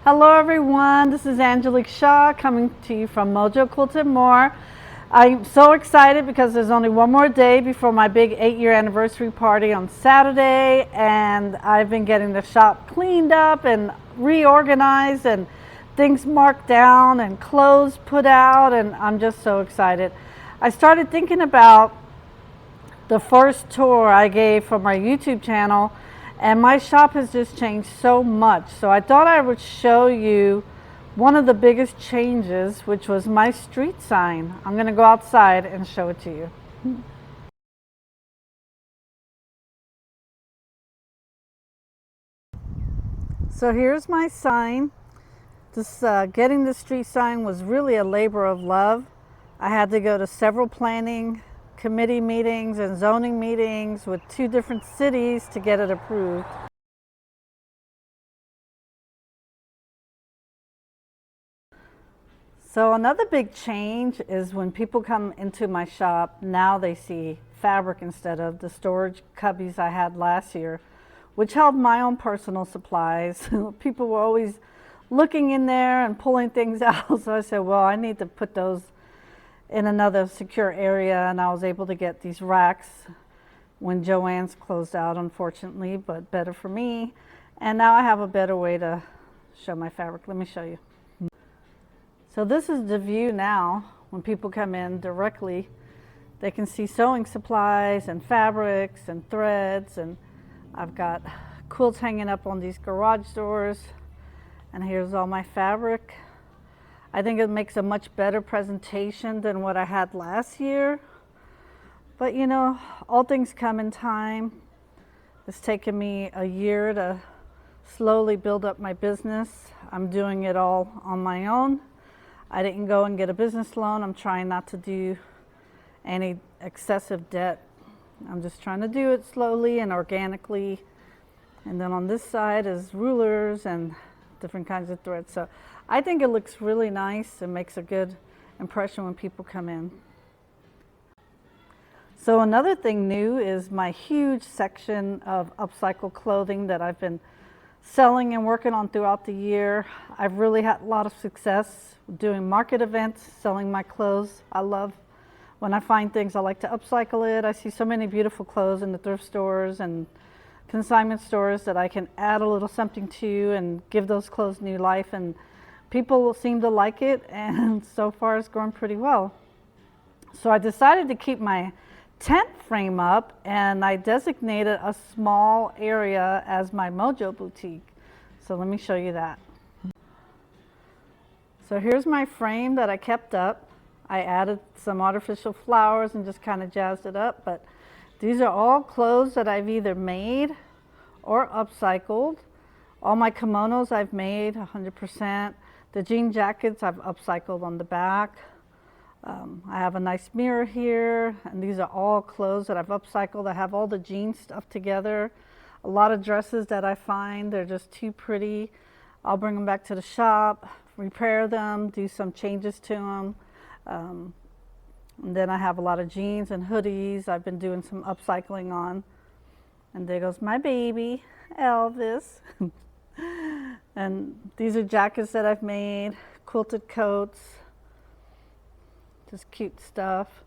Hello everyone, this is Angelique Shaw coming to you from Mojo Quilted More. I'm so excited because there's only one more day before my big 8-year anniversary party on Saturday, and I've been getting the shop cleaned up and reorganized and things marked down and clothes put out, and I'm just so excited. I started thinking about the first tour I gave for my YouTube channel, and my shop has just changed so much. So I thought I would show you one of the biggest changes, which was my street sign. I'm going to go outside and show it to you. So here's my sign. Getting the street sign was really a labor of love. I had to go to several planning committee meetings and zoning meetings with 2 different cities to get it approved. So another big change is when people come into my shop, now they see fabric instead of the storage cubbies I had last year, which held my own personal supplies. People were always looking in there and pulling things out. So I said, well, I need to put those in another secure area, and I was able to get these racks when Joann's closed out, unfortunately, but better for me. And now I have a better way to show my fabric. Let me show you. So this is the view now. When people come in directly, they can see sewing supplies and fabrics and threads, and I've got quilts hanging up on these garage doors, and here's all my fabric. I think it makes a much better presentation than what I had last year. But you know, all things come in time. It's taken me a year to slowly build up my business. I'm doing it all on my own. I didn't go and get a business loan. I'm trying not to do any excessive debt. I'm just trying to do it slowly and organically. And then on this side is rulers and different kinds of threads. So I think it looks really nice and makes a good impression when people come in. So another thing new is my huge section of upcycled clothing that I've been selling and working on throughout the year. I've really had a lot of success doing market events, selling my clothes. I love when I find things, I like to upcycle it. I see so many beautiful clothes in the thrift stores and consignment stores that I can add a little something to and give those clothes new life, and people seem to like it, and so far it's going pretty well. So I decided to keep my tent frame up, and I designated a small area as my Mojo boutique. So let me show you that. So here's my frame that I kept up. I added some artificial flowers and just kind of jazzed it up, but these are all clothes that I've either made or upcycled. All my kimonos I've made 100%. The jean jackets I've upcycled on the back. I have a nice mirror here, and these are all clothes that I've upcycled. I have all the jean stuff together. A lot of dresses that I find, they're just too pretty. I'll bring them back to the shop, repair them, do some changes to them. And then I have a lot of jeans and hoodies I've been doing some upcycling on. And there goes my baby, Elvis. And these are jackets that I've made, quilted coats, just cute stuff.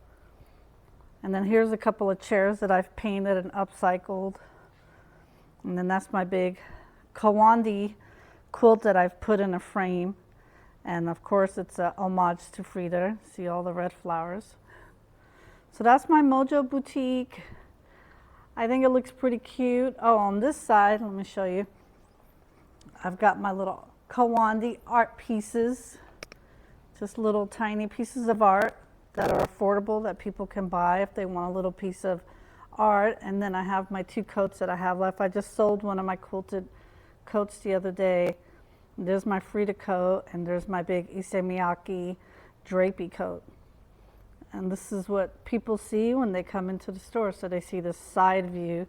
And then here's a couple of chairs that I've painted and upcycled. And then that's my big Kawandi quilt that I've put in a frame. And of course it's a homage to Frida. See all the red flowers. So that's my Mojo boutique. I think it looks pretty cute. Oh, on this side, let me show you. I've got my little Kawandi art pieces. Just little tiny pieces of art that are affordable that people can buy if they want a little piece of art. And then I have my 2 coats that I have left. I just sold one of my quilted coats the other day. There's my Frida coat, and there's my big Issey Miyake drapey coat. And this is what people see when they come into the store. So they see this side view,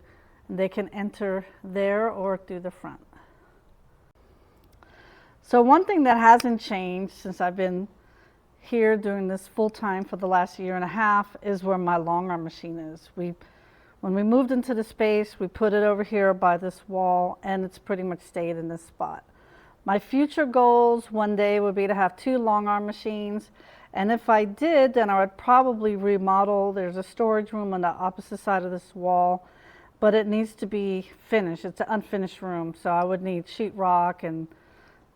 and they can enter there or through the front. So one thing that hasn't changed since I've been here doing this full time for the last 1.5 years is where my long arm machine is. When we moved into the space, we put it over here by this wall, and it's pretty much stayed in this spot. My future goals one day would be to have 2 long arm machines. And if I did, then I would probably remodel. There's a storage room on the opposite side of this wall, but it needs to be finished. It's an unfinished room, so I would need sheetrock and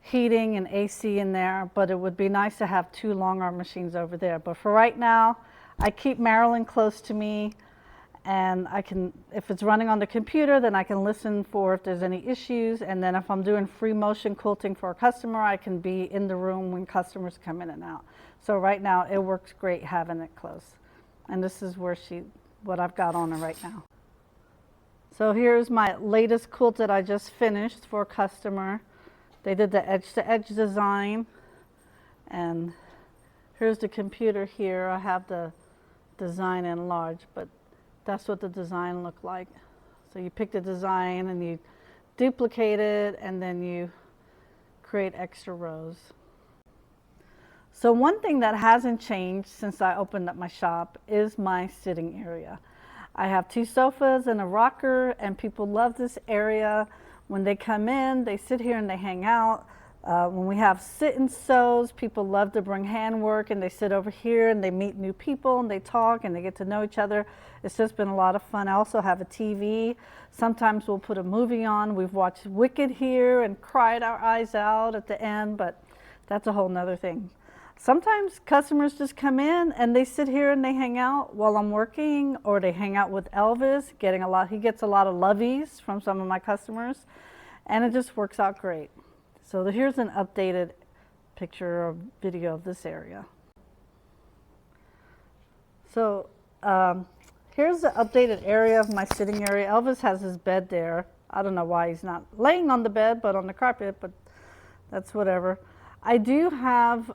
heating and AC in there, but it would be nice to have 2 long arm machines over there. But for right now, I keep Marilyn close to me, and I can, if it's running on the computer, then I can listen for if there's any issues. And then if I'm doing free motion quilting for a customer, I can be in the room when customers come in and out. So right now it works great having it close. And this is where what I've got on her right now. So here's my latest quilt that I just finished for a customer. They did the edge to edge design, and here's the computer here. I have the design enlarged, but that's what the design looked like. So you pick the design and you duplicate it, and then you create extra rows. So one thing that hasn't changed since I opened up my shop is my sitting area. I have 2 sofas and a rocker, and people love this area. When they come in, they sit here and they hang out. When we have sit and sews, people love to bring handwork, and they sit over here and they meet new people and they talk and they get to know each other. It's just been a lot of fun. I also have a TV. Sometimes we'll put a movie on. We've watched Wicked here and cried our eyes out at the end, but that's a whole nother thing. Sometimes customers just come in and they sit here and they hang out while I'm working, or they hang out with Elvis, he gets a lot of loveys from some of my customers, and it just works out great. So here's an updated picture or video of this area. So here's the updated area of my sitting area. Elvis has his bed there. I don't know why he's not laying on the bed, but on the carpet, but that's whatever. I do have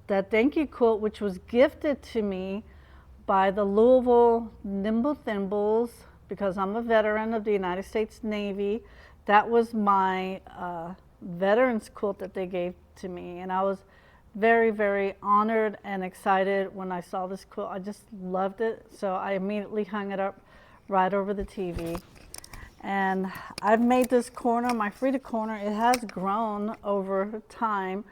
that thank you quilt, which was gifted to me by the Louisville Nimble Thimbles, because I'm a veteran of the United States Navy. That was my veterans quilt that they gave to me, and I was very, very honored and excited when I saw this quilt. I just loved it, so I immediately hung it up right over the TV. And I've made this corner, my Frida corner. It has grown over time.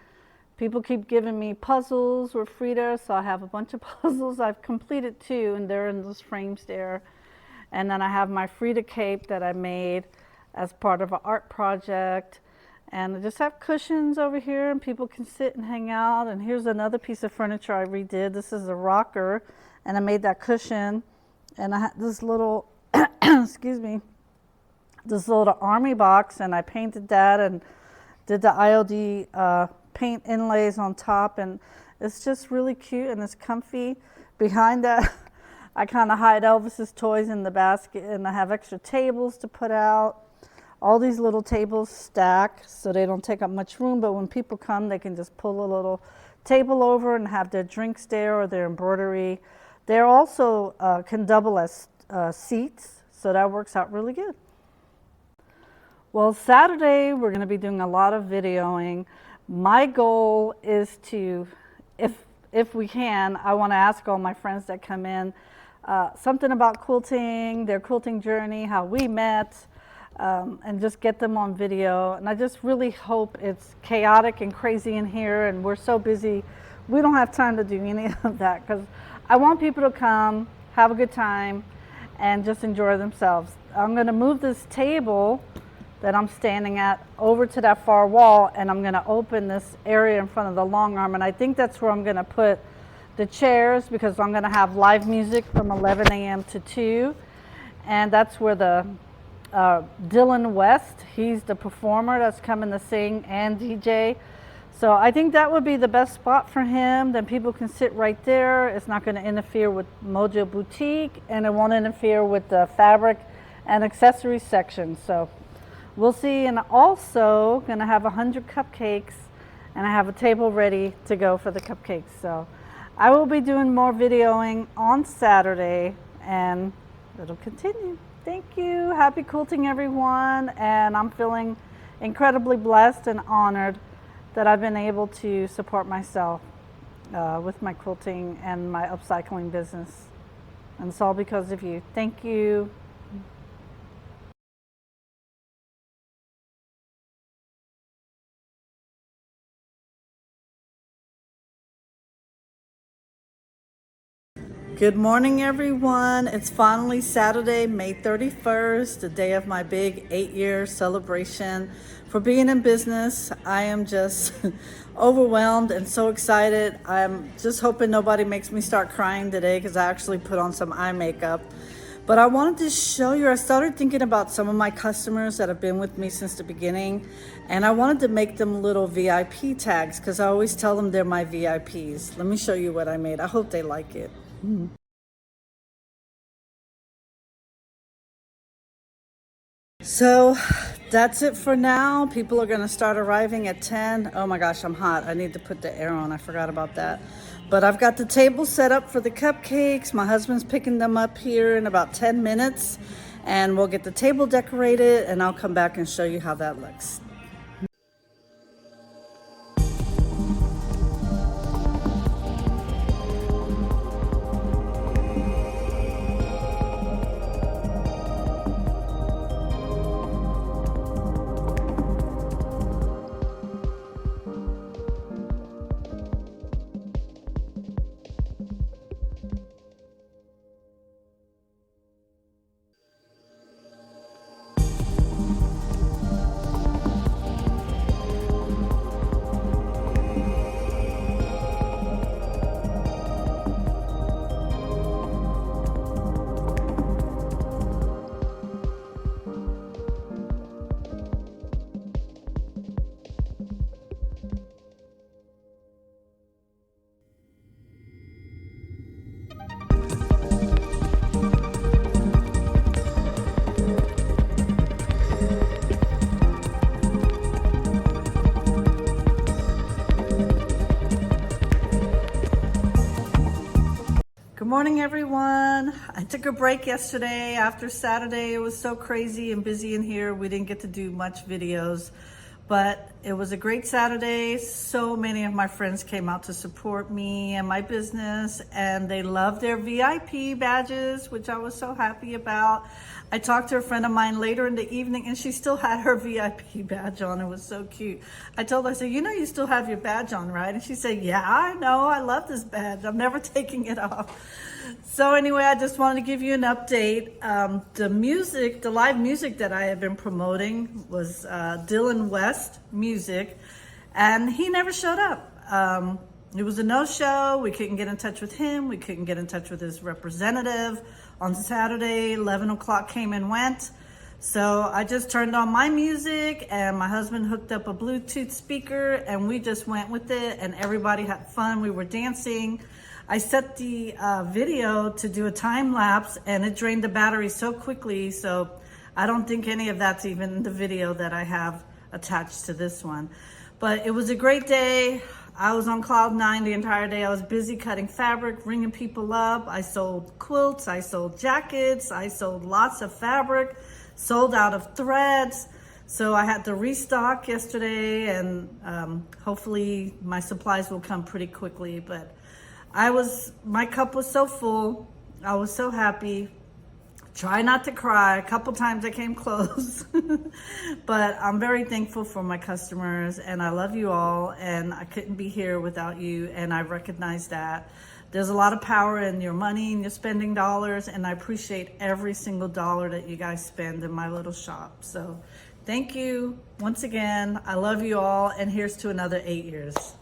People keep giving me puzzles with Frida, so I have a bunch of puzzles. I've completed 2, and they're in those frames there. And then I have my Frida cape that I made as part of an art project. And I just have cushions over here, and people can sit and hang out. And here's another piece of furniture I redid. This is a rocker, and I made that cushion. And I had this little, excuse me, this little army box, and I painted that and did the IOD paint inlays on top, and it's just really cute and it's comfy. Behind that, I kind of hide Elvis's toys in the basket, and I have extra tables to put out. All these little tables stack so they don't take up much room, but when people come, they can just pull a little table over and have their drinks there or their embroidery. They also can double as seats, so that works out really good. Well, Saturday, we're going to be doing a lot of videoing. My goal is to, if we can, I want to ask all my friends that come in something about quilting, their quilting journey, how we met, and just get them on video. And I just really hope it's chaotic and crazy in here, and we're so busy, we don't have time to do any of that, because I want people to come, have a good time, and just enjoy themselves. I'm going to move this table that I'm standing at over to that far wall, and I'm going to open this area in front of the long arm, and I think that's where I'm going to put the chairs, because I'm going to have live music from 11 a.m. to 2, and that's where the Dylan West, he's the performer that's coming to sing and DJ. So I think that would be the best spot for him. Then people can sit right there. It's not going to interfere with Mojo Boutique, and it won't interfere with the fabric and accessories section. So we'll see. And also going to have 100 cupcakes, and I have a table ready to go for the cupcakes. So I will be doing more videoing on Saturday, and it'll continue. Thank you. Happy quilting, everyone. And I'm feeling incredibly blessed and honored that I've been able to support myself with my quilting and my upcycling business. And it's all because of you. Thank you. Good morning, everyone. It's finally Saturday, May 31st, the day of my big 8-year celebration for being in business. I am just overwhelmed and so excited. I'm just hoping nobody makes me start crying today because I actually put on some eye makeup. But I wanted to show you, I started thinking about some of my customers that have been with me since the beginning, and I wanted to make them little VIP tags because I always tell them they're my VIPs. Let me show you what I made. I hope they like it. So that's it for now. People are gonna start arriving at 10. Oh my gosh, I'm hot. I need to put the air on. I forgot about that. But I've got the table set up for the cupcakes. My husband's picking them up here in about 10 minutes. And we'll get the table decorated and I'll come back and show you how that looks. Good morning, everyone. I took a break yesterday after Saturday. It was so crazy and busy in here. We didn't get to do much videos, but it was a great Saturday. So many of my friends came out to support me and my business, and they loved their VIP badges, which I was so happy about. I talked to a friend of mine later in the evening and she still had her VIP badge on. It was so cute. I told her, I said, you know, you still have your badge on, right? And she said, yeah, I know. I love this badge. I'm never taking it off. So anyway, I just wanted to give you an update. The live music that I have been promoting was Dylan West Music, and he never showed up. It was a no-show. We couldn't get in touch with him. We couldn't get in touch with his representative. On Saturday, 11 o'clock came and went. So I just turned on my music and my husband hooked up a Bluetooth speaker and we just went with it and everybody had fun. We were dancing. I set the video to do a time lapse and it drained the battery so quickly. So I don't think any of that's even the video that I have attached to this one. But it was a great day. I was on cloud 9 the entire day. I was busy cutting fabric, ringing people up. I sold quilts, I sold jackets, I sold lots of fabric, sold out of threads. So I had to restock yesterday and hopefully my supplies will come pretty quickly. But my cup was so full. I was so happy. Try not to cry. A couple times I came close, but I'm very thankful for my customers and I love you all and I couldn't be here without you and I recognize that. There's a lot of power in your money and your spending dollars and I appreciate every single dollar that you guys spend in my little shop. So thank you once again. I love you all and here's to another 8 years.